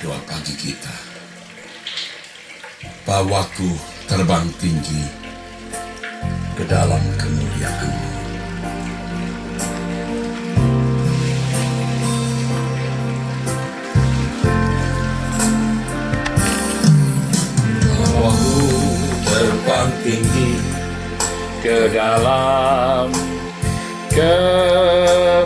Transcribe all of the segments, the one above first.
doa pagi kita. Bawaku terbang tinggi ke dalam kemuliaan-Mu. Bawaku terbang tinggi ke dalam kemuliaan,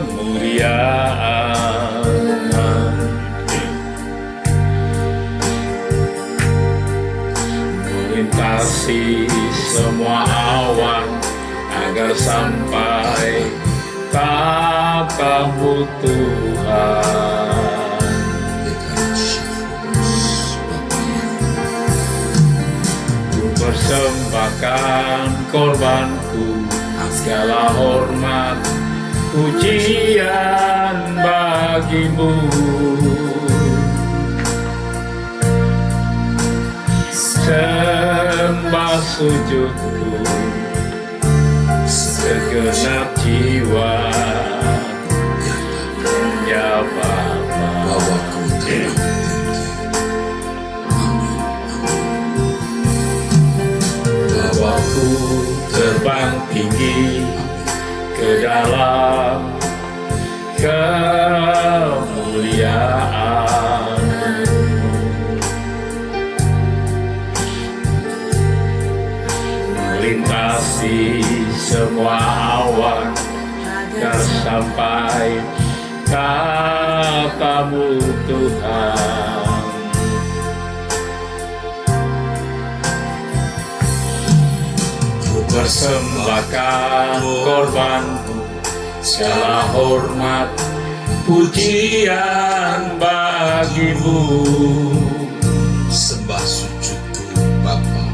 melintasi semua awan agar sampai tapamu Tuhan. Ku persembahkan korbanku, segala hormat pujian bagi-Mu. Sembah sujudku, segenap jiwa, ya Bapa. Bawaku terbang tinggi ke dalam kemuliaan, melintasi semua awan agar sampai tapamu Tuhan. Ku persembahkan korbanku, segala hormat pujian bagi-Mu. Sembah sujudku Bapa,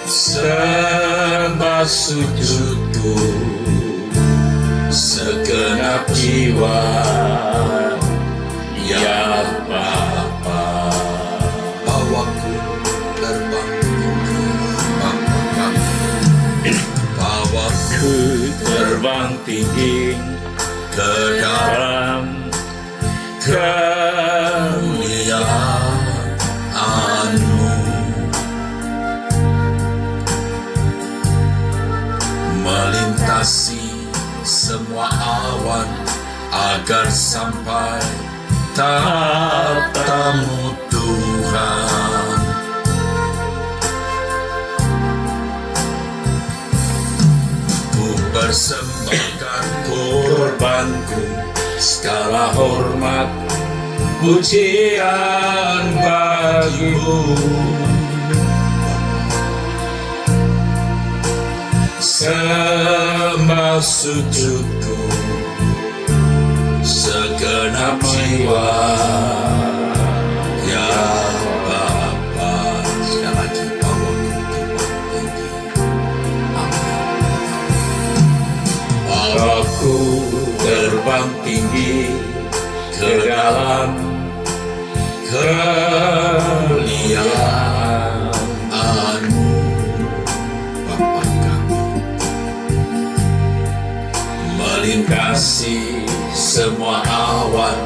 Sembah sujudku, segenap jiwa, ya Bapa. bawaku terbang tinggi Bapa kami. Bawaku Terbang tinggi ke dalam kemuliaan-Mu, melintasi semua awan agar sampai tapamu Tuhan. Ku persembahkan korbanku, segala hormat pujian bagi-Mu. Sembah sujudku, segenap jiwa, ya Bapa. Sekali lagi bawaku terbang tinggi. Amin. Bawaku terbang tinggi ke dalam kemuliaan-Mu, Bapa kami. Melintasi semua awan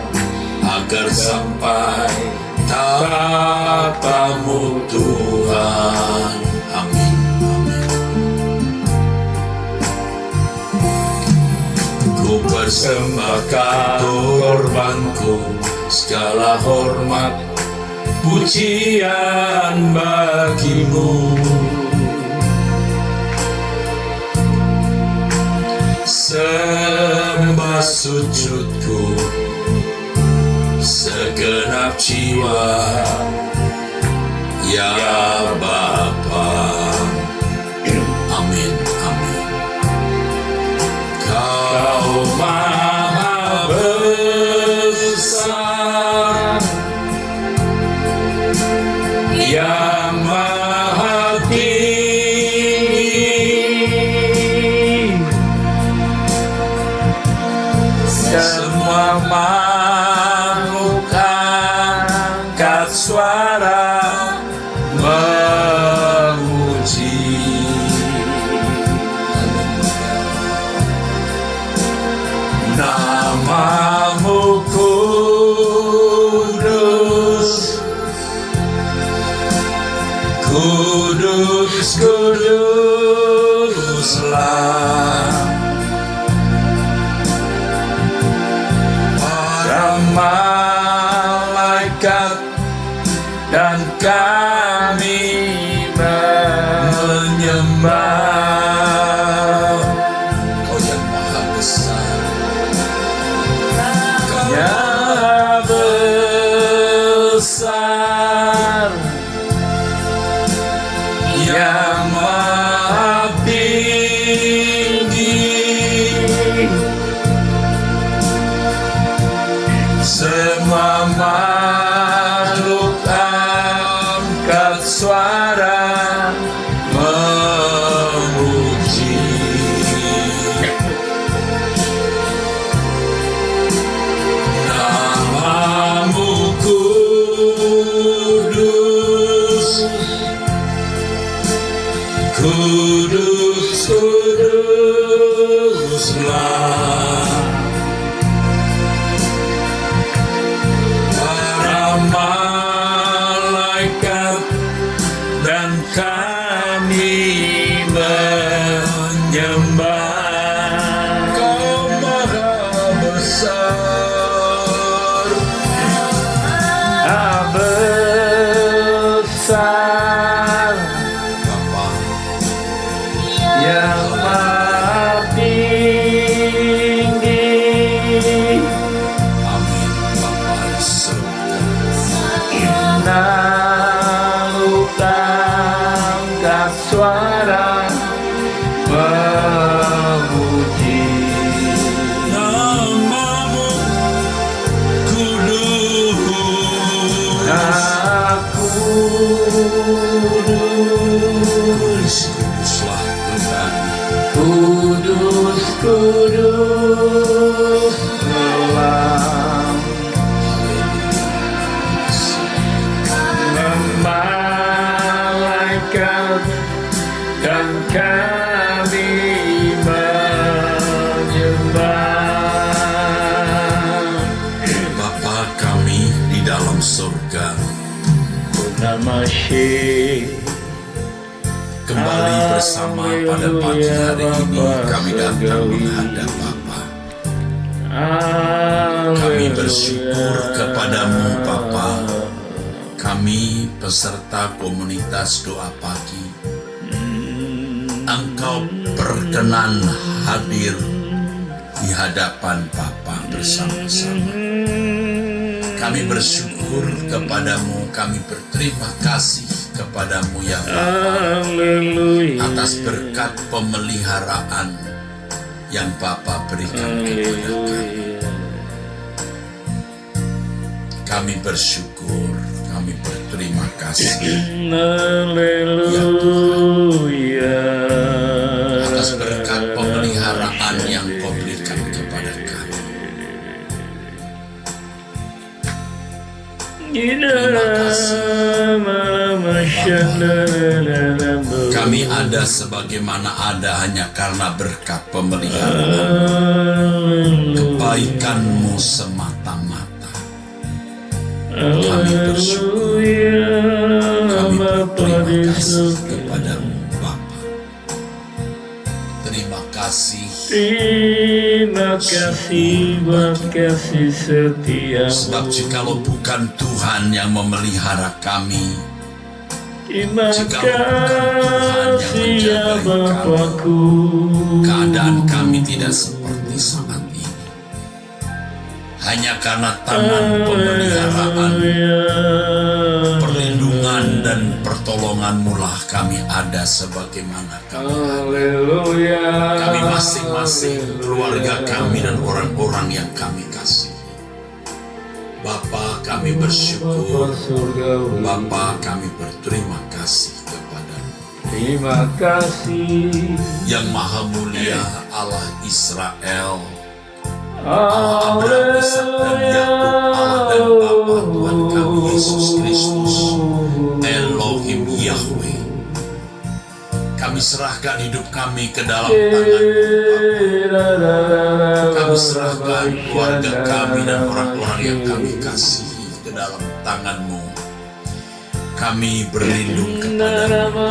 agar sampai tapamu Tuhan. Amin. Amin. Ku persembahkan korbanku, segala hormat pujian bagi-Mu. Sembah sujudku, segenap jiwa, ya Bapa. Amin. Amin. Kau Maha besar, yang Maha tinggi, semua makhluk angkat suara memuji. Nama-Mu kudus, Kudus, kuduslah para malaikat dan kami menyembah. Kau yang maha besar, Kau yang besar, yang maha tinggi. Semua makhluk angkat suara memuji. Namamu kudus, kudus, kuduslah para malaikat dan kami menyembah. Kau maha besar, maha besar, Bapa yang maha tinggi. Amin. Bapa di surga, makhluk angkat suara memuji. Namamu kudus, kudus, kuduslah Tuhan. Kudus, kuduslah malaikat dan kami menyembah. Bapa kami di dalam surga, kembali bersama pada pagi hari ini kami datang menghadap Bapa. Kami bersyukur kepadamu Bapa. Kami peserta komunitas doa pagi, Engkau berkenan hadir di hadapan Bapa bersama-sama. Kami bersyukur kepadamu, kami berterima kasih kepadamu ya Bapa, atas berkat pemeliharaan yang Bapa berikan kepada kami. Kami bersyukur, kami berterima kasih ya Tuhan, atas berkat pemeliharaan yang Kau berikan kepada kami. Terima kasih. Kami ada sebagaimana ada hanya karena berkat pemeliharaan, kebaikan-Mu semata-mata. Kami bersyukur, kami berterima kasih kepadamu Bapa. Terima kasih. Terima kasih buat kasih setia. Sebab jikalau bukan Tuhan yang memelihara kami, Terima jikalau bukan Tuhan yang kasih ya menjaga kami, Bapakku. keadaan kami tidak seperti saat ini. Hanya karena tangan pemeliharaan, perlindungan dan pertolongan-Mu lah kami ada sebagaimana kami ada. Haleluya. Kami masing-masing, keluarga kami dan orang-orang yang kami kasih. Bapa, kami bersyukur. Bapa, kami berterima kasih kepadamu. Terima kasih Yang Maha Mulia Allah Israel, Allah Abraham, Ishak dan Yakub, Allah dan Bapa Tuhan kami Yesus Kristus, Elohim Yahweh. Kami serahkan hidup kami ke dalam tangan-Mu Bapa. Kami serahkan keluarga kami dan orang-orang yang kami kasihi ke dalam tangan-Mu. Kami berlindung kepada-Mu.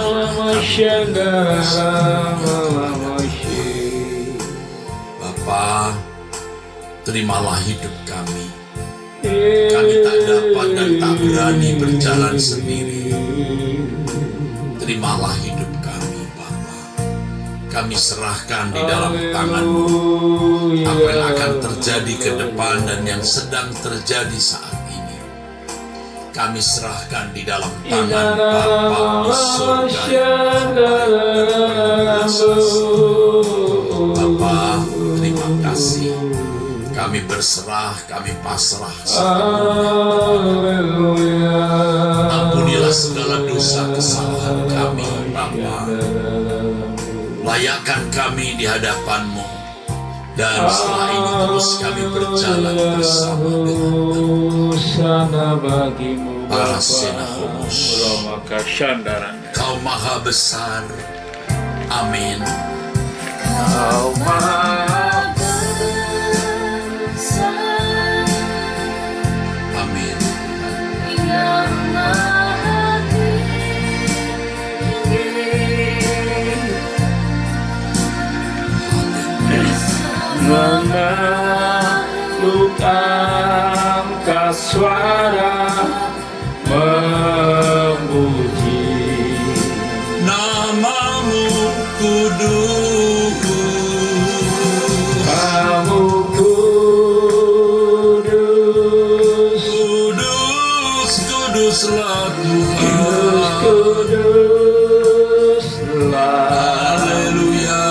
Bapa, terimalah hidup kami. Kami tak dapat dan tak berani berjalan sendiri. Terimalah hidup kami, Bapa. Kami serahkan di dalam tangan-Mu apa yang akan terjadi ke depan dan yang sedang terjadi saat ini. Kami serahkan di dalam tangan Bapa di surga. Bapa, terima kasih. Kami berserah, kami pasrah. Ampunilah segala dosa kesalahan kami, Bapa. Layakkan kami di hadapan-Mu. Dan setelah ini terus kami berjalan bersama dengan-Mu. Parasenahomus. Kau maha besar. Amin. Kau maha besar, Amin. yang maha tinggi, memeluk angkat suara memuji Nama-Mu kudus. Kamu kudus, Kudus, kuduslah Tuhan. kuduslah. Haleluya.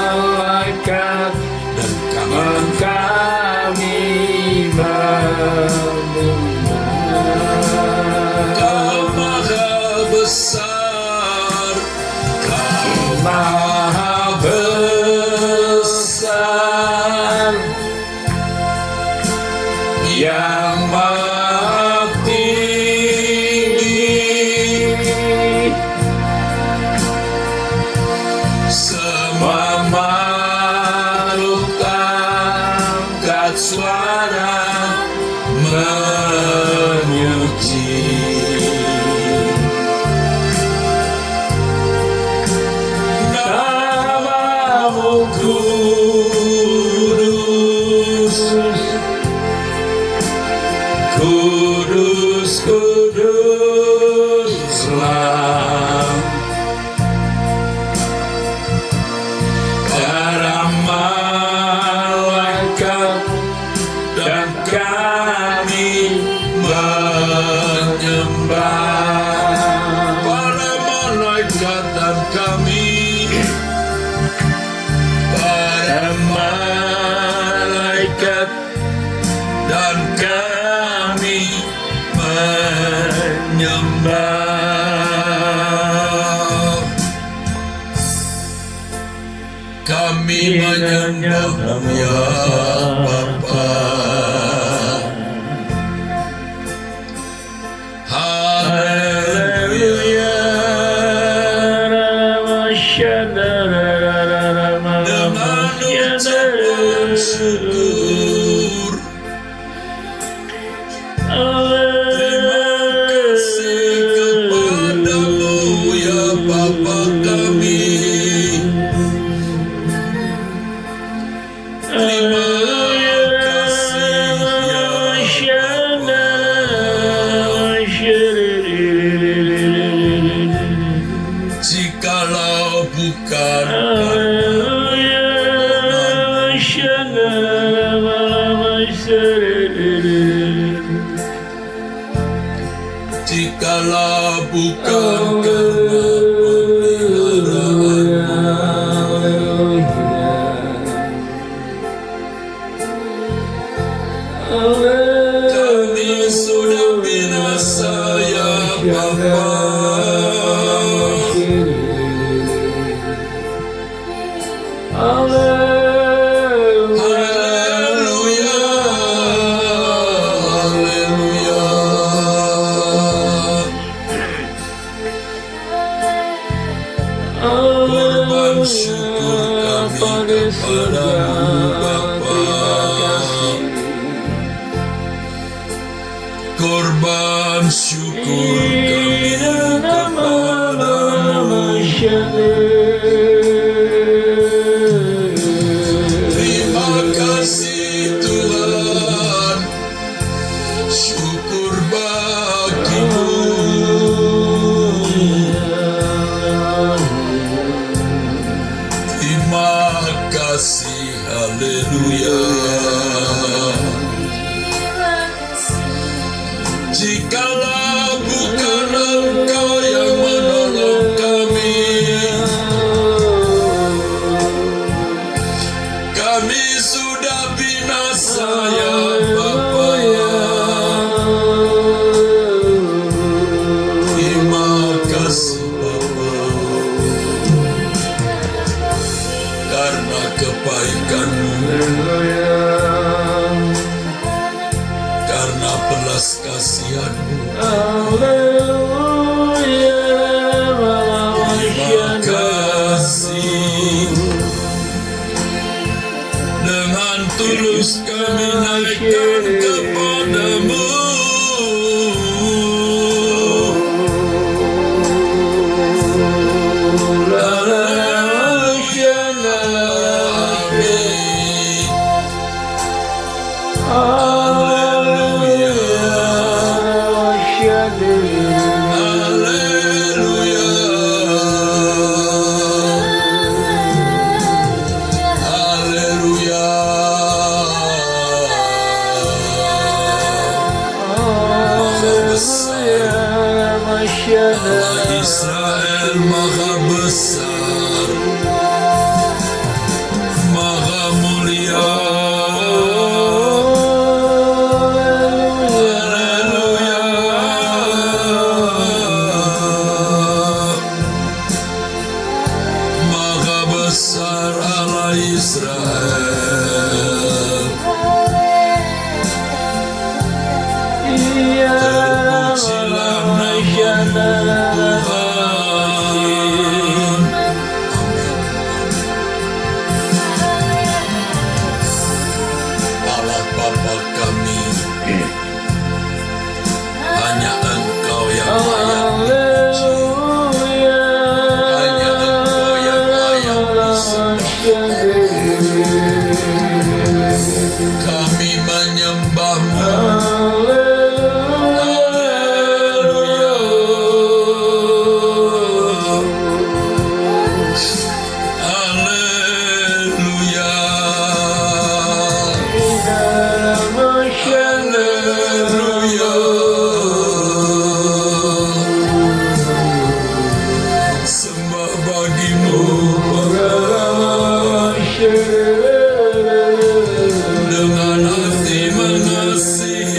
Malaikat Dan kami kami menyembah. Kau maha besar. Kau Maha besar, yang maha tinggi, semua makhluk angkat suara memuji. Nama-Mu kudus, kudus, kuduslah. Para malaikat dan kami menyembah. para malaikat dan kami. Para malaikat Dan kami menyembah. kami menyembah ya Bapa. Haleluya. Dengan ucapan syukur, terima kasih kepadamu ya Bapa kami. Terima kasih ya jikalau bukan jikalau bukan karena kami sudah binasa ya Bapa. Haleluya. Haleluya. Korban syukur kami kepadamu Bapa. korban syukur kami kepadamu. Terima kasih Tuhan, syukur bagimu. Terima kasih, haleluya. Jikalau bukan Engkau yang menolong kami, kami sudah binasa ya Bapa ya. Terima kasih Bapa, karena kebaikan-Mu, karena belas kasihan-Mu. Terima kasih. Dengan tulus kami naikkan kepadamu. Allah Israel maha besar, maha mulia. Haleluya. Maha besar Allah Israel. Terpujilah nama-Mu Tuhan. Allah Bapa kami, hanya Engkau yang layak dipuji, hanya Engkau yang layak disembah. Kami menyembah-Mu. Sembah bagi-Mu dengan hati mengasihi.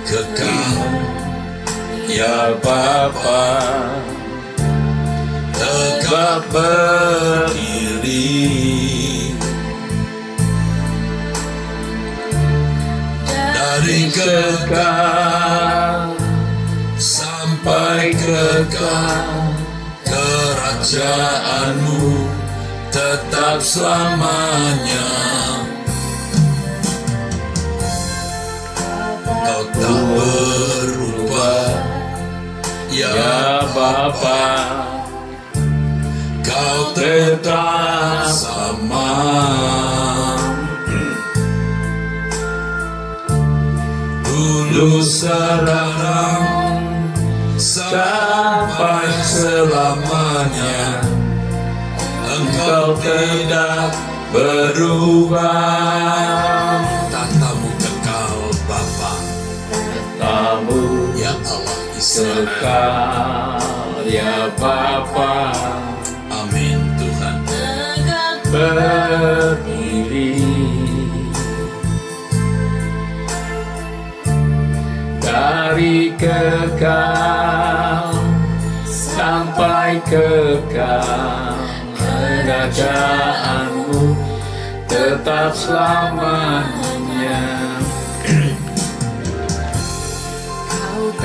kekal Ya Bapa, tegak berdiri dari kekal sampai kekal, kerajaanmu tetap selamanya. Kau tak berubah, ya Ya Bapa, kau tetap sama. Dulu sekarang sampai selamanya, Engkau tidak berubah. Tatamu kekal Bapa, tamu ya Allah Israel. kekal Ya Bapa, Amin Tuhan. tegak berdiri dari kekal sampai kekal, kerajaanmu tetap selamanya.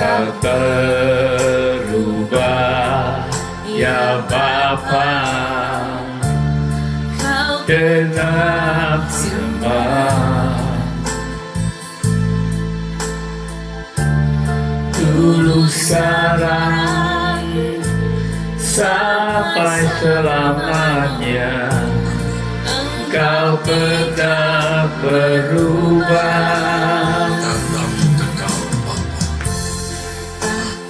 Tak berubah ya Bapa, kau tetap sama. Dulu sekarang sampai selamanya, Kau tetap berubah. Tatamu kekal Bapa,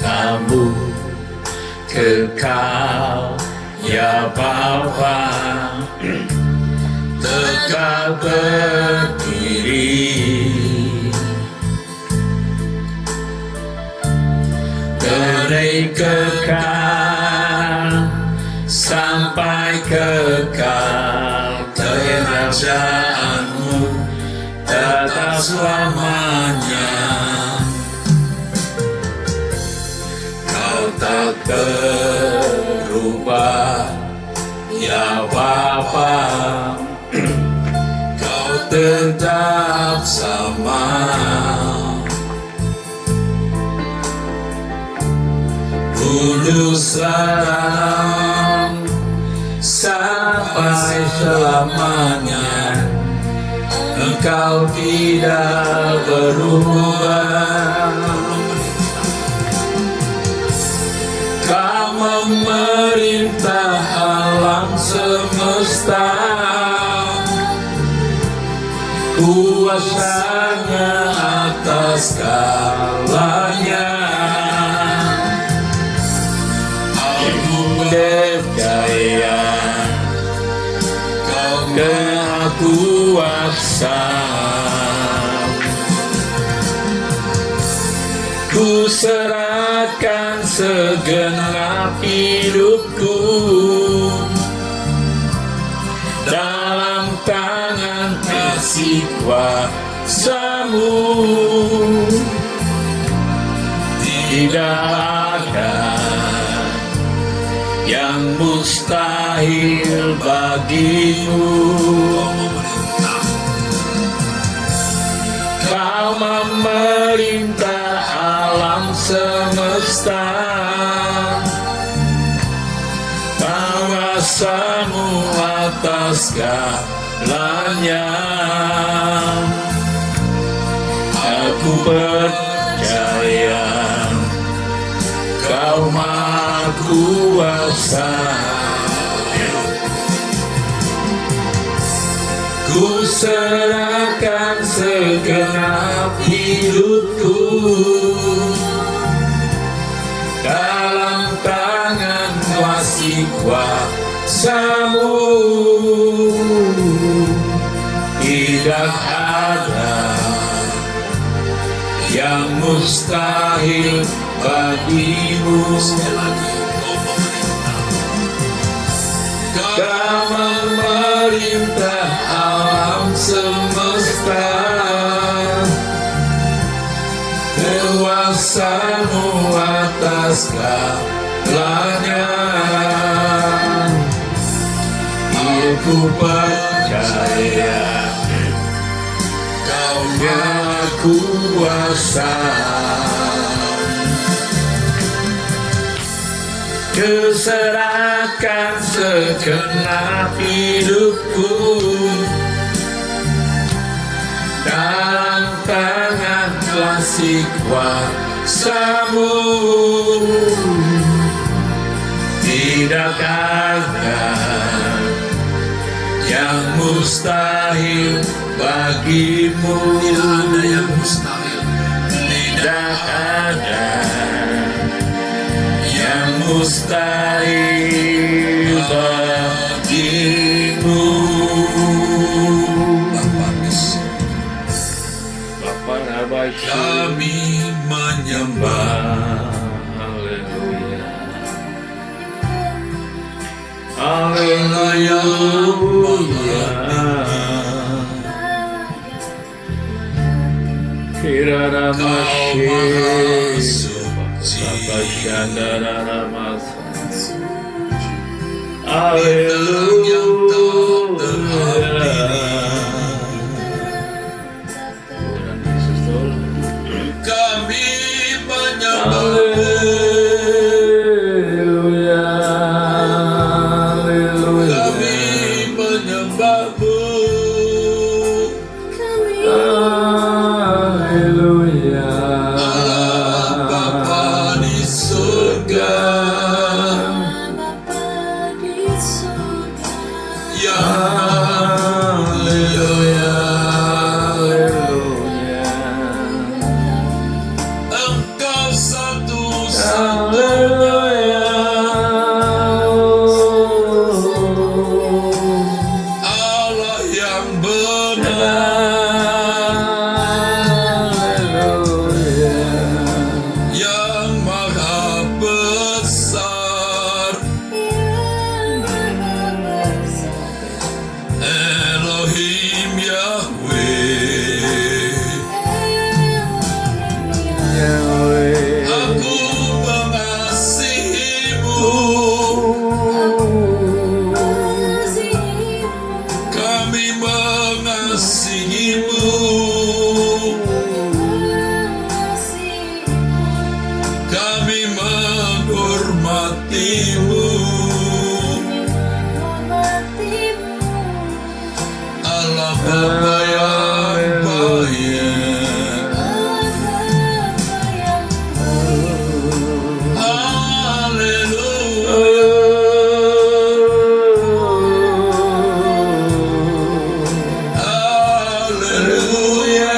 Kamu kekal ya Bapa, tegak berdiri dari kekal sampai kekal, kerajaanmu tetap selamanya. Kau tak berubah ya Bapa, kau tetap sama. Dulu sekarang sampai selamanya, Engkau tidak berubah. Kau memerintah alam semesta, kuasanya atas segalanya. Berdaya, Kau Maha Kuasa. Ku serahkan segenap hidupku dalam tangan kasih kuasa-Mu. Tidak ada yang mustahil bagimu. Kau memerintah alam semesta, kuasa-Mu atas segalanya. Aku percaya Kau Maha Kuasa. Ku serahkan segenap hidupku dalam tangan kasih kuasa-Mu. Tidak ada yang mustahil bagimu. Kau memerintah alam semesta, kuasa-Mu atas segalanya. Aku percaya Kau Maha Kuasa. Kuserahkan segenap hidupku dalam tangan kasih kuasa-Mu. Tidak ada yang mustahil bagimu. Tidak ada yang mustahil. Tidak ada yang mustahil bagimu. Bapa Nabai, Kami menyembah. Haleluya. Kirara Kau Maha Suci. Bintang yang tak terhampiri. Kami menyembah-Mu. Kami menyembah-Mu. Allah Bapa di surga, yang mulia, Engkau satu-satunya Allah yang benar, yang maha besar. Elohim Yahweh, aku mengasihi-Mu. Kami mengasihi-Mu. Kami menghormati-Mu. Allah Bapa yang baik. Haleluya. Haleluya.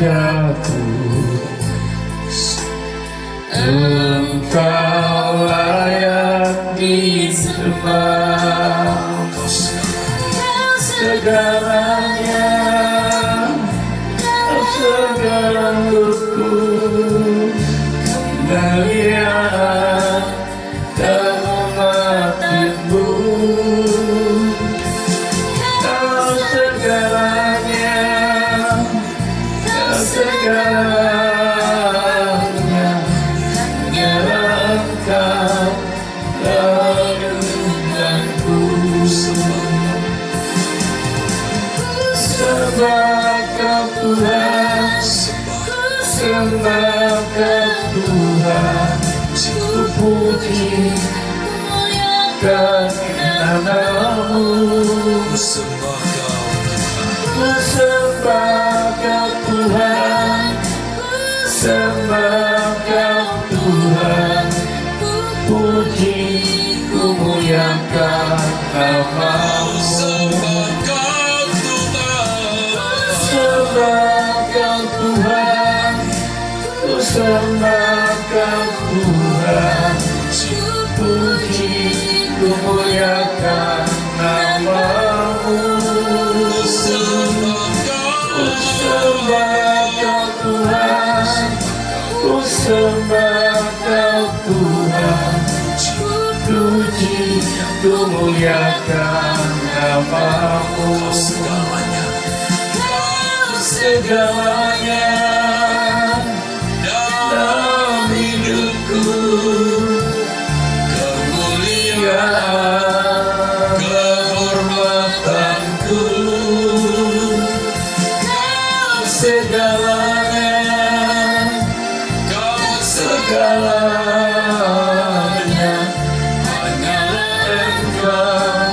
wajahku, Engkau layak disembah. Segalanya, segala hidupku, kemuliaan kehormatanmu. Kau segalanya, kau segalanya, hanyalah Engkau Tuhanku. Sembah Kau Tuhan, sembah Kau Tuhan, ku puji namamu. Ku sembah Kau Tuhan, sembah Kau Tuhan, puji ku muliakan namamu. Sembah Kau Tuhan, ku sembah Kau Tuhan, puji ku muliakan namamu. Ku sembah Kau Tuhan, ku sembah Kau Tuhan, puji ku muliakan namamu. Segalanya dalam hidupku, kemuliaan kehormatanku. Kau segalanya, segalanya, hanyalah Engkau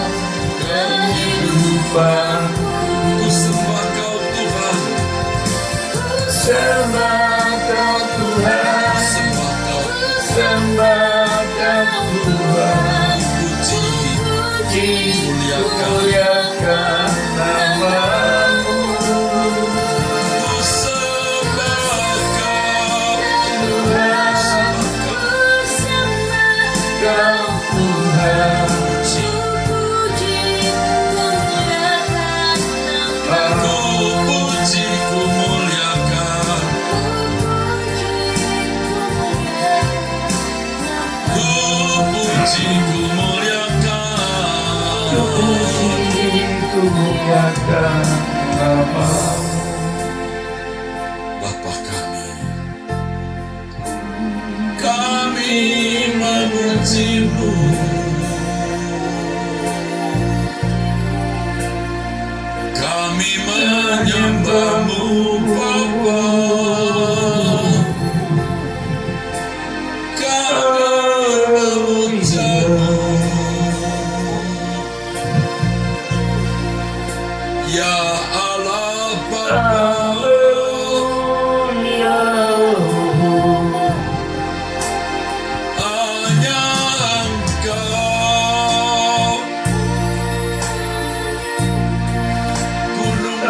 kehidupanku. Sembah Kau Tuhan, sembah Kau Tuhan, puji muliakan namamu. Sembah Kau Tuhan, Kau Tuhan, ku muliakan namamu. Bapa kami memujimu. Kami menyembahmu Bapa. Kami memujimu. Ya Allah Bapa, hanya Engkau gunung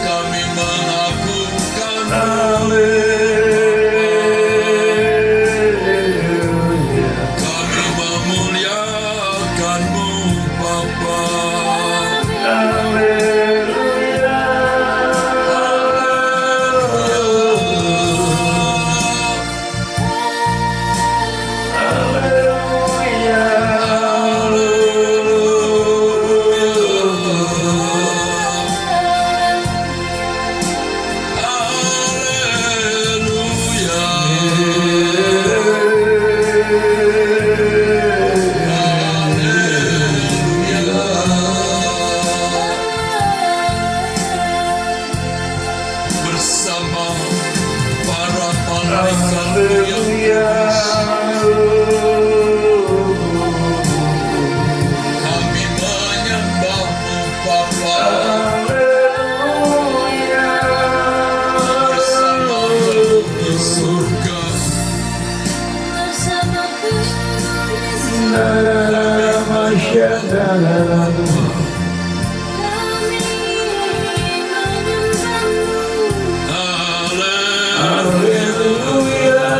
Kami mengagungkan-Mu, kami memuliakan-Mu Bapa. Bersama para malaikat-Mu kami menyembah-Mu Bapa. Bersama-Mu di surga, Haleluya.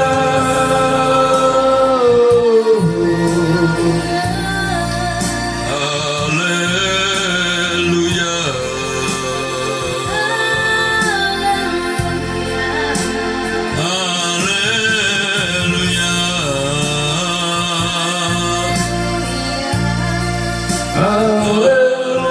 Haleluya.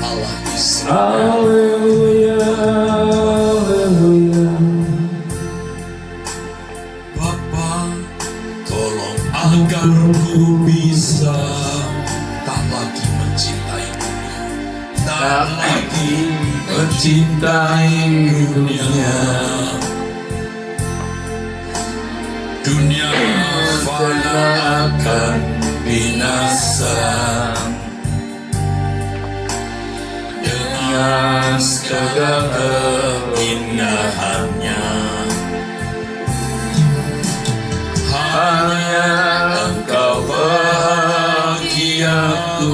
Allah Israel, Bapa, tolong agar ku bisa tak lagi mencintai dunia, tak lagi mencintai dunia. Dunia fana akan binasa, dengan segala keindahannya. Hanya Engkau bahagiaku,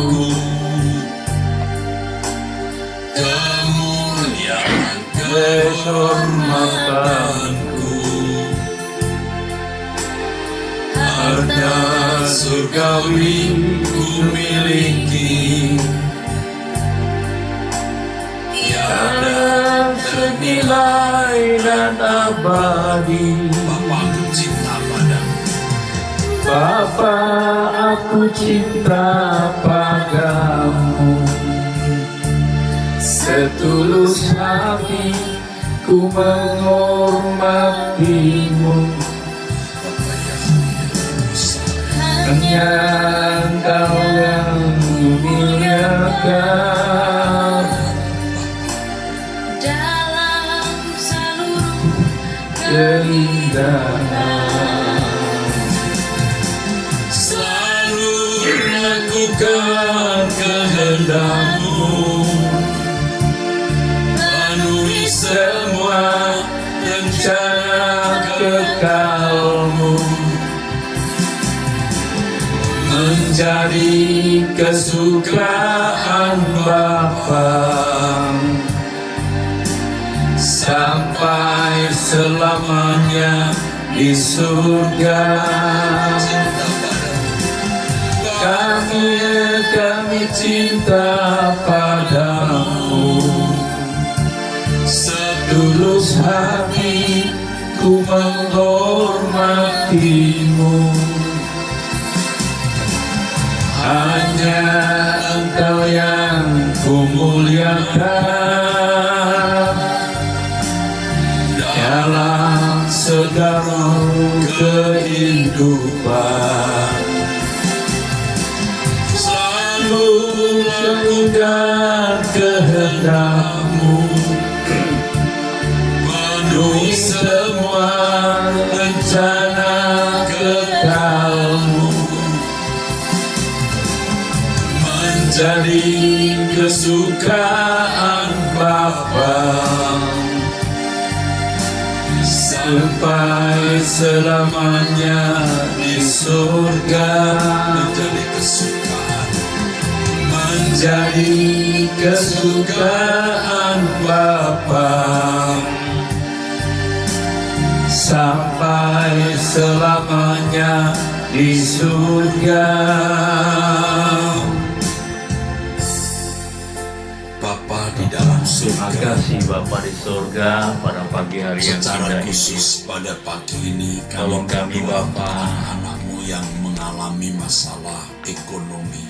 kemuliaan kehormatanku, harta surgawi ku miliki, tiada ternilai dan abadi. Bapa, aku cinta padamu. Bapa, aku cinta padamu. Setulus hati ku menghormatimu. Hanya Engkau yang muliakan dalam seluruh keindahan. Selalu lakukan kehendak-Mu, penuhi semua rencana kekal-Mu, menjadi kesukaan Bapa sampai selamanya di surga. Kami cinta padamu, setulus hati ku menghormatimu. Hanya Engkau yang ku muliakan dalam segala kehidupan. Selalu lakukan kehendak kehendakmu, penuhi semua rencana kekalmu, menjadi kesukaan Bapa sampai selamanya di surga. Menjadi kesukaan Bapa sampai selamanya di surga. Bapa di dalam Terima surga, kasih Bapa di surga pada pagi hari yang secara indah ini. khusus pada pagi ini Tolong kami, berdoa untuk Bapa. anak-anakmu yang mengalami masalah ekonomi.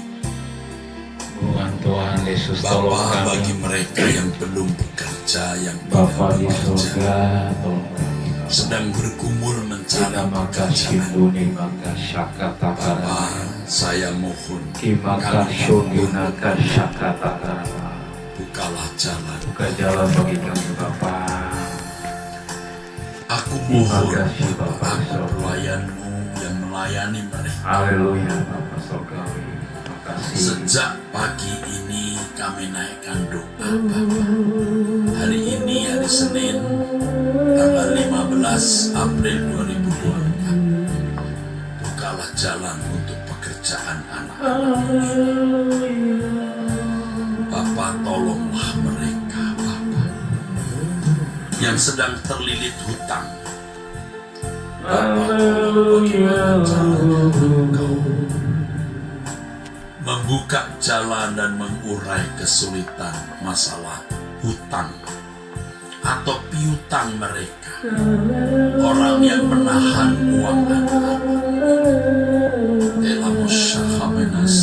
Tuhan Tuhan Yesus tolong Bapa, kami. bagi mereka yang belum bekerja, yang Bapa tidak di bekerja, surga tolong kami. sedang bergumul mencari Terima kasih pekerjaan. Buni maka syakata Bapa, karama. saya mohon Kimaka kami syundinaka syakata karama. bukalah jalan. Buka jalan bagi kami Bapa. Aku Terima mohon kasih, Bapa. aku pelayanmu yang melayani mereka. Haleluya Bapa surgawi. Terima kasih. Sejak pagi ini kami naikkan doa Bapa. Hari ini hari Senin tanggal 15 April 2024. Bukalah jalan untuk pekerjaan anak-anak ini. Bapa, tolonglah mereka Bapa yang sedang terlilit hutang. Bapa, tolong bagaimana caranya Engkau membuka jalan dan mengurai kesulitan masalah hutang atau piutang mereka. Orang yang menahan uang anak-anak. Elamusyahamenas.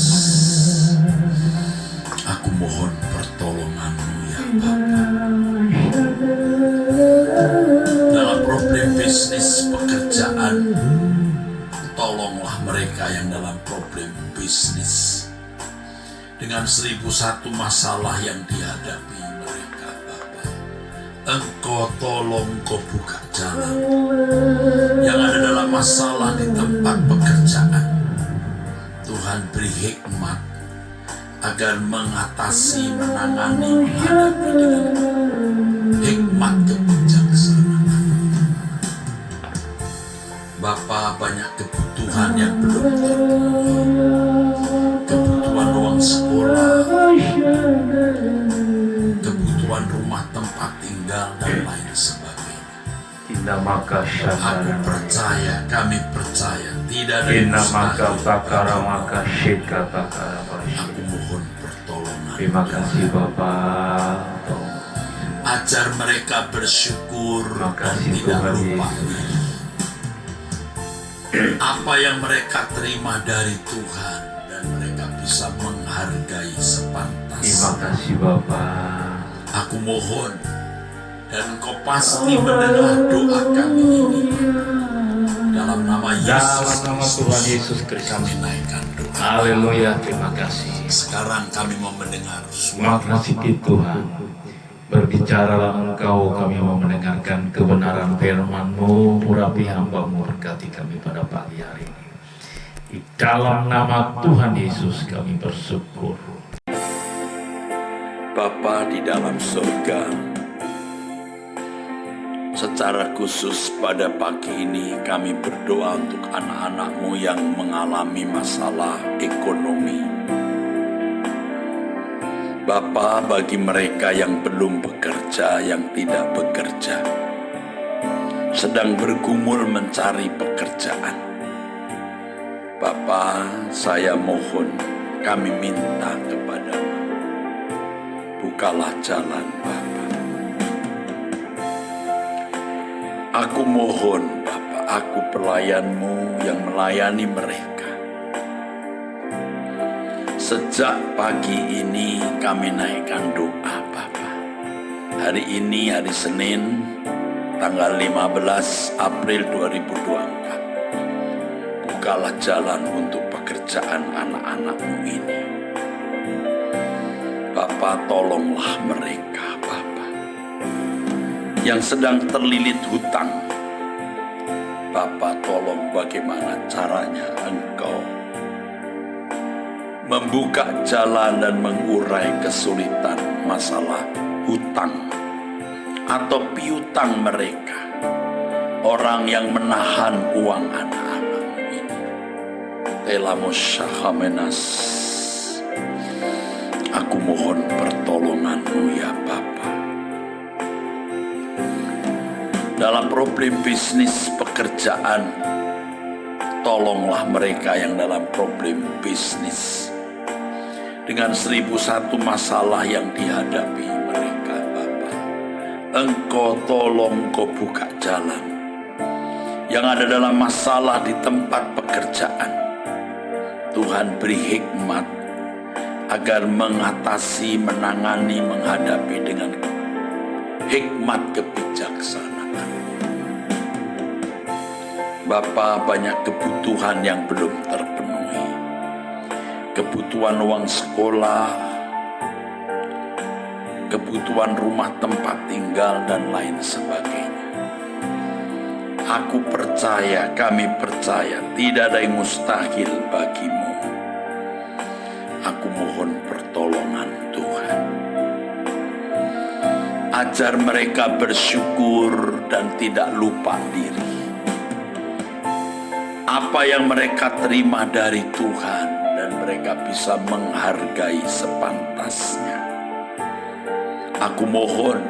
Aku mohon pertolonganmu ya Bapa. Dalam problem bisnis pekerjaan, tolonglah mereka yang dalam problem bisnis. Dengan 1001 masalah yang dihadapi mereka Bapa, Engkau tolong, Kau buka jalan. Yang ada dalam masalah di tempat pekerjaan, Tuhan beri hikmat agar mengatasi, menangani, menghadapi dengan hikmat kebijaksanaan. Bapa, banyak kebutuhan yang belum terpenuhi. Kebutuhan uang sekolah, kebutuhan rumah tempat tinggal, dan lain sebagainya. Inna maka Aku syakara. percaya, kami percaya, tidak ada yang Inna maka mustahil. takara maka syikata karama. Aku mohon pertolongan. Terima kasih Bapa. Ajar mereka bersyukur Terima dan kasih, tidak Tuhan lupa Yesus. apa yang mereka terima dari Tuhan, dan mereka bisa menghargai Terima sepantasnya. kasih Bapa. Aku mohon, dan Engkau pasti mendengar doa kami ini. Dalam nama Yesus Dalam nama Kristus, Tuhan Yesus Kristus. kami naikkan doa. Haleluya, terima kasih. Sekarang kami mau mendengar Terima suara kasih Tuhan. Berbicaralah Engkau, kami mau mendengarkan kebenaran firman-Mu. Urapi hamba-Mu, berkati kami pada pagi hari ini. Di dalam nama Tuhan Yesus kami bersyukur. Bapa di dalam surga, secara khusus pada pagi ini kami berdoa untuk anak-anak-Mu yang mengalami masalah ekonomi. Bapa, bagi mereka yang belum bekerja, yang tidak bekerja, sedang bergumul mencari pekerjaan. Bapa, saya mohon, kami minta kepadamu, bukalah jalan Bapa. Aku mohon Bapa, aku pelayan-Mu yang melayani mereka. Sejak pagi ini kami naikkan doa Bapa. Hari ini hari Senin tanggal 15 April 2024. Bukalah jalan untuk pekerjaan anak-anak-Mu ini. Bapa, Bapa, tolonglah mereka, Bapa, yang sedang terlilit hutang. Bapa, tolong bagaimana caranya Engkau membuka jalan dan mengurai kesulitan masalah hutang atau piutang mereka, orang yang menahan uang anak-anak ini. Telamosyahamenas, aku mohon pertolongan-Mu ya Bapa. Dalam problem bisnis pekerjaan, tolonglah mereka yang dalam problem bisnis dengan 1001 masalah yang dihadapi mereka, Bapa. Engkau tolong, Kau buka jalan. Yang ada dalam masalah di tempat pekerjaan, Tuhan beri hikmat agar mengatasi, menangani, menghadapi dengan hikmat kebijaksanaan. Bapa, banyak kebutuhan yang belum terpenuhi. Kebutuhan uang sekolah, kebutuhan rumah tempat tinggal, dan lain sebagainya. Aku percaya, kami percaya, tidak ada yang mustahil bagi-Mu. Aku mohon pertolongan Tuhan. Ajar mereka bersyukur dan tidak lupa diri. Apa yang mereka terima dari Tuhan, dan mereka bisa menghargai sepantasnya. Aku mohon,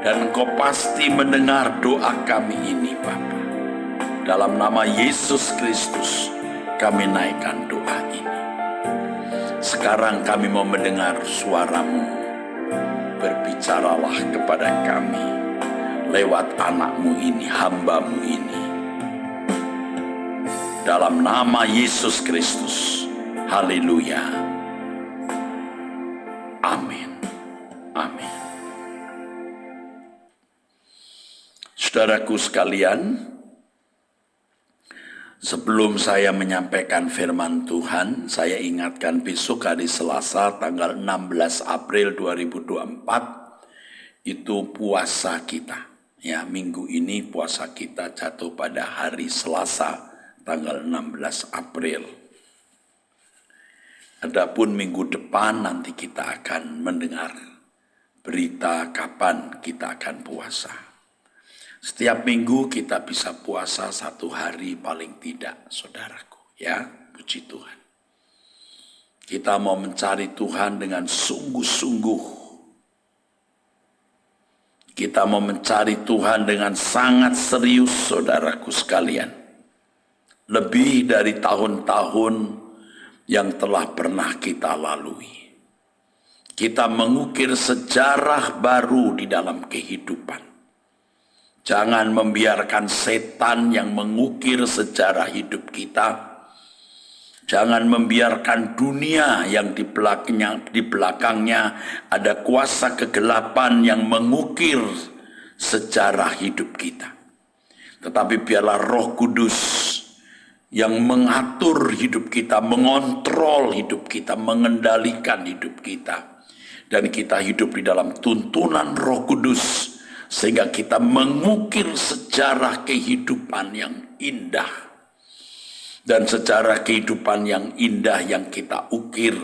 dan Engkau pasti mendengar doa kami ini, Bapa. Dalam nama Yesus Kristus, kami naikkan doa ini. Sekarang kami mau mendengar suara-Mu. Berbicaralah kepada kami lewat anak-Mu ini, hamba-Mu ini. Dalam nama Yesus Kristus. Haleluya. Amin. Amin. Saudaraku sekalian, sebelum saya menyampaikan firman Tuhan, saya ingatkan besok hari Selasa tanggal 16 April 2024 itu puasa kita. Ya, minggu ini puasa kita jatuh pada hari Selasa tanggal 16 April. Adapun minggu depan nanti kita akan mendengar berita kapan kita akan puasa. Setiap minggu kita bisa puasa 1 hari paling tidak, saudaraku. Ya, puji Tuhan. Kita mau mencari Tuhan dengan sungguh-sungguh. Kita mau mencari Tuhan dengan sangat serius, saudaraku sekalian. Lebih dari tahun-tahun yang telah pernah kita lalui. Kita mengukir sejarah baru di dalam kehidupan. Jangan membiarkan setan yang mengukir sejarah hidup kita. Jangan membiarkan dunia yang di belakangnya ada kuasa kegelapan yang mengukir sejarah hidup kita. Tetapi biarlah Roh Kudus yang mengatur hidup kita, mengontrol hidup kita, mengendalikan hidup kita. Dan kita hidup di dalam tuntunan Roh Kudus, sehingga kita mengukir sejarah kehidupan yang indah. Dan sejarah kehidupan yang indah yang kita ukir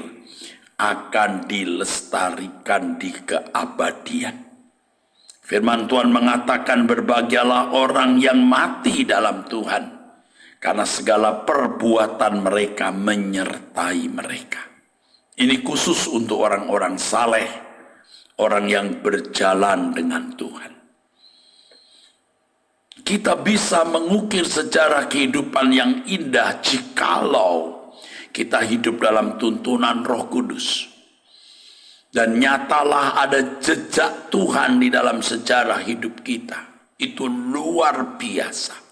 akan dilestarikan di keabadian. Firman Tuhan mengatakan, berbahagialah orang yang mati dalam Tuhan, karena segala perbuatan mereka menyertai mereka. Ini khusus untuk orang-orang saleh, orang yang berjalan dengan Tuhan. Kita bisa mengukir sejarah kehidupan yang indah jikalau kita hidup dalam tuntunan Roh Kudus. Dan nyatalah ada jejak Tuhan di dalam sejarah hidup kita. Itu luar biasa.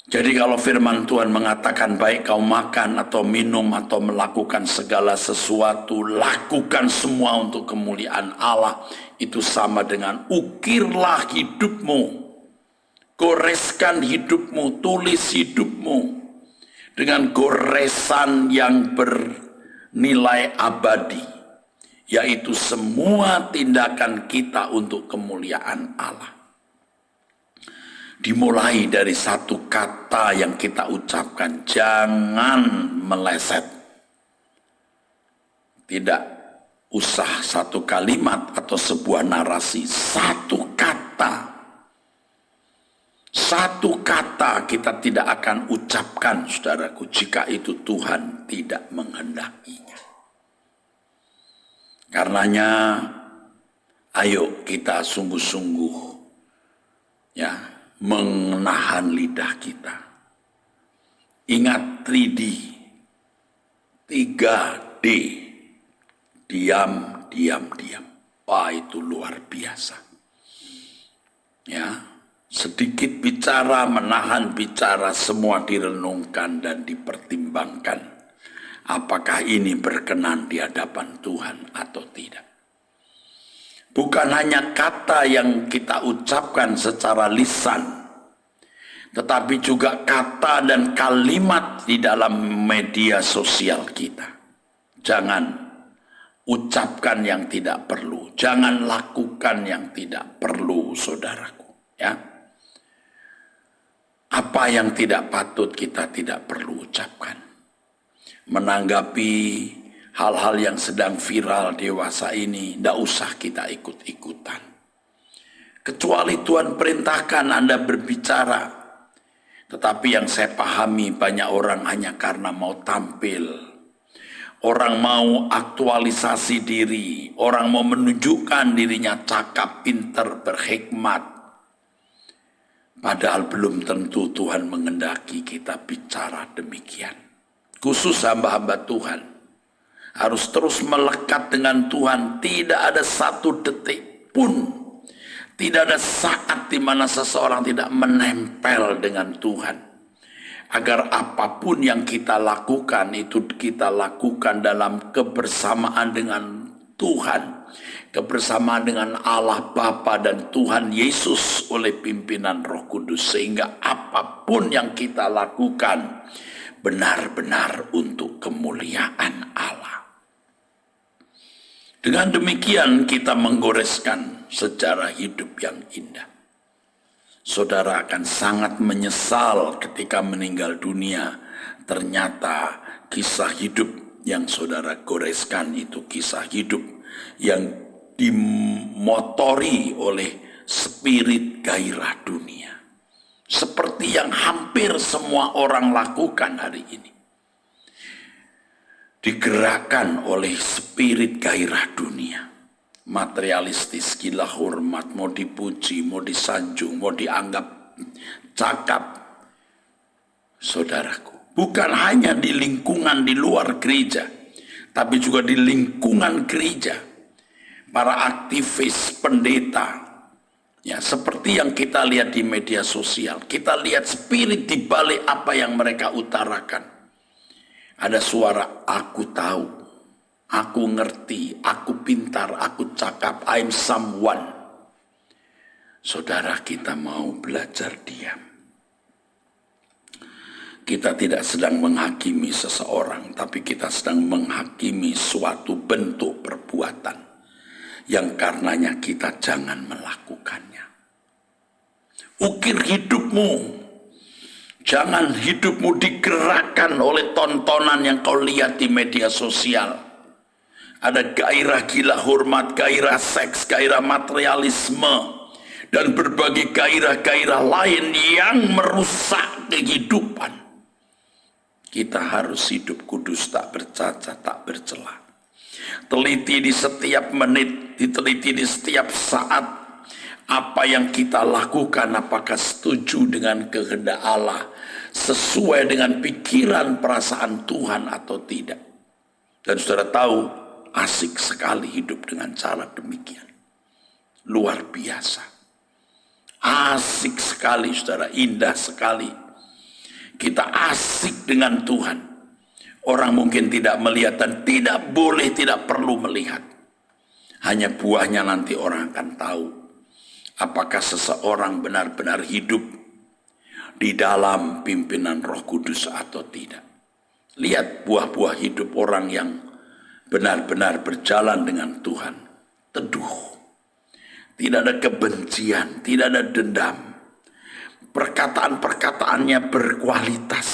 Jadi kalau firman Tuhan mengatakan baik kau makan atau minum atau melakukan segala sesuatu, lakukan semua untuk kemuliaan Allah. Itu sama dengan ukirlah hidupmu, goreskan hidupmu, tulis hidupmu dengan goresan yang nilai abadi, yaitu semua tindakan kita untuk kemuliaan Allah. Dimulai dari satu kata yang kita ucapkan, jangan meleset. Tidak usah satu kalimat atau sebuah narasi, satu kata. Satu kata kita tidak akan ucapkan, saudaraku, jika itu Tuhan tidak menghendakinya. Karenanya, ayo kita sungguh-sungguh ya, menahan lidah kita. Ingat 3D, 3D, diam, diam, diam. Wah, itu luar biasa. Ya, sedikit bicara, menahan bicara, semua direnungkan dan dipertimbangkan. Apakah ini berkenan di hadapan Tuhan atau tidak? Bukan hanya kata yang kita ucapkan secara lisan, tetapi juga kata dan kalimat di dalam media sosial kita. Jangan ucapkan yang tidak perlu, jangan lakukan yang tidak perlu, saudaraku. Ya, apa yang tidak patut kita tidak perlu ucapkan. Menanggapi hal-hal yang sedang viral dewasa ini, tidak usah kita ikut-ikutan. Kecuali Tuhan perintahkan Anda berbicara. Tetapi yang saya pahami, banyak orang hanya karena mau tampil. Orang mau aktualisasi diri. Orang mau menunjukkan dirinya cakap, pinter, berhikmat. Padahal belum tentu Tuhan menghendaki kita bicara demikian. Khusus hamba-hamba Tuhan harus terus melekat dengan Tuhan. Tidak ada satu detik pun, tidak ada saat di mana seseorang tidak menempel dengan Tuhan. Agar apapun yang kita lakukan, itu kita lakukan dalam kebersamaan dengan Tuhan. Kebersamaan dengan Allah Bapa dan Tuhan Yesus oleh pimpinan Roh Kudus. Sehingga apapun yang kita lakukan benar-benar untuk kemuliaan Allah. Dengan demikian kita menggoreskan sejarah hidup yang indah. Saudara akan sangat menyesal ketika meninggal dunia. Ternyata kisah hidup yang saudara goreskan itu kisah hidup yang dimotori oleh spirit gairah dunia. Seperti yang hampir semua orang lakukan hari ini. Digerakkan oleh spirit gairah dunia. Materialistis, gila hormat, mau dipuji, mau disanjung, mau dianggap cakap. Saudaraku, bukan hanya di lingkungan di luar gereja, tapi juga di lingkungan gereja. Para aktivis, pendeta, ya, seperti yang kita lihat di media sosial, kita lihat spirit di balik apa yang mereka utarakan. Ada suara, aku tahu, aku ngerti, aku pintar, aku cakap, I'm someone. Saudara, kita mau belajar diam. Kita tidak sedang menghakimi seseorang, tapi kita sedang menghakimi suatu bentuk perbuatan yang karenanya kita jangan melakukannya. Ukir hidupmu. Jangan hidupmu digerakkan oleh tontonan yang kau lihat di media sosial. Ada gairah gila hormat, gairah seks, gairah materialisme, dan berbagai gairah-gairah lain yang merusak kehidupan. Kita harus hidup kudus, tak bercacat, tak bercela. Teliti di setiap menit, diteliti di setiap saat. Apa yang kita lakukan, apakah setuju dengan kehendak Allah, sesuai dengan pikiran perasaan Tuhan atau tidak. Dan saudara tahu, asik sekali hidup dengan cara demikian. Luar biasa. Asik sekali saudara, indah sekali. Kita asik dengan Tuhan. Orang mungkin tidak melihat dan tidak boleh, tidak perlu melihat. Hanya buahnya nanti orang akan tahu. Apakah seseorang benar-benar hidup di dalam pimpinan Roh Kudus atau tidak. Lihat buah-buah hidup orang yang benar-benar berjalan dengan Tuhan, teduh, tidak ada kebencian, tidak ada dendam, perkataan-perkataannya berkualitas,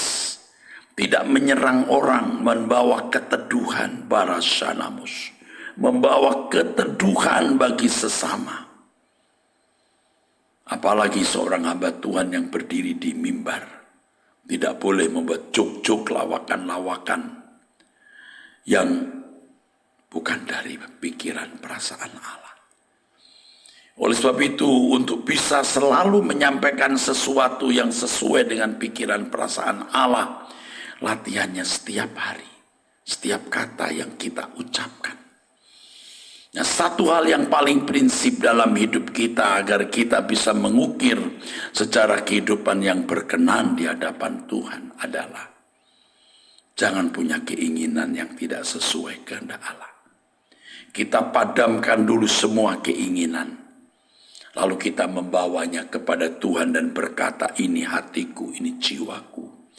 tidak menyerang orang, membawa keteduhan, barasanamus, membawa keteduhan bagi sesama. Apalagi seorang hamba Tuhan yang berdiri di mimbar, tidak boleh membuat jok-jok, lawakan-lawakan yang bukan dari pikiran perasaan Allah. Oleh sebab itu, untuk bisa selalu menyampaikan sesuatu yang sesuai dengan pikiran perasaan Allah, latihannya setiap hari, setiap kata yang kita ucapkan. Nah, satu hal yang paling prinsip dalam hidup kita agar kita bisa mengukir secara kehidupan yang berkenan di hadapan Tuhan adalah jangan punya keinginan yang tidak sesuai kehendak Allah. Kita padamkan dulu semua keinginan, lalu kita membawanya kepada Tuhan dan berkata, ini hatiku, ini jiwaku,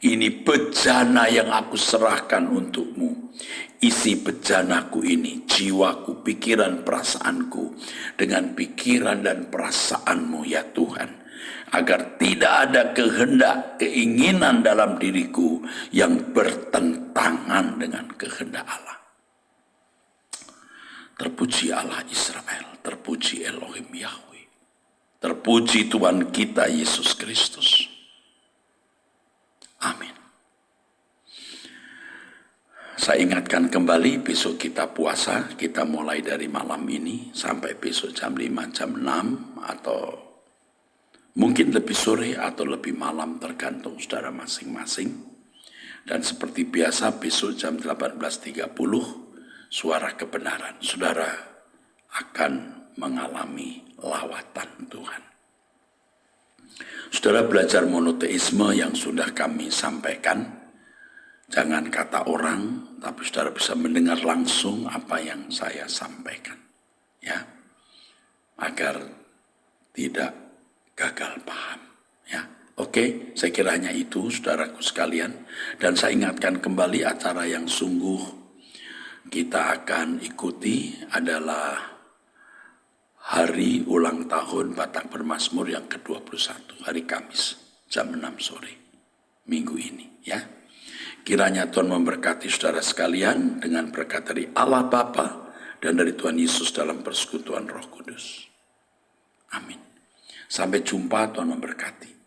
ini bejana yang aku serahkan untukmu. Isi bejanaku ini, jiwaku, pikiran, perasaanku, dengan pikiran dan perasaanmu ya Tuhan. Agar tidak ada kehendak, keinginan dalam diriku yang bertentangan dengan kehendak Allah. Terpuji Allah Israel, terpuji Elohim Yahweh, terpuji Tuhan kita Yesus Kristus. Amin. Saya ingatkan kembali, besok kita puasa, kita mulai dari malam ini sampai besok jam 5, jam 6, atau mungkin lebih sore atau lebih malam, tergantung saudara masing-masing. Dan seperti biasa besok jam 18.30, suara kebenaran. Saudara akan mengalami lawatan Tuhan. Saudara belajar monoteisme yang sudah kami sampaikan. Jangan kata orang, tapi saudara bisa mendengar langsung apa yang saya sampaikan. Ya, agar tidak gagal paham. Ya, oke, saya kira hanya itu saudaraku sekalian. Dan saya ingatkan kembali acara yang sungguh kita akan ikuti adalah hari ulang tahun Batak Bermazmur yang ke-21, hari Kamis, jam 6 sore, minggu ini. Ya, kiranya Tuhan memberkati saudara sekalian dengan berkat dari Allah Bapa dan dari Tuhan Yesus dalam persekutuan Roh Kudus. Amin. Sampai jumpa, Tuhan memberkati.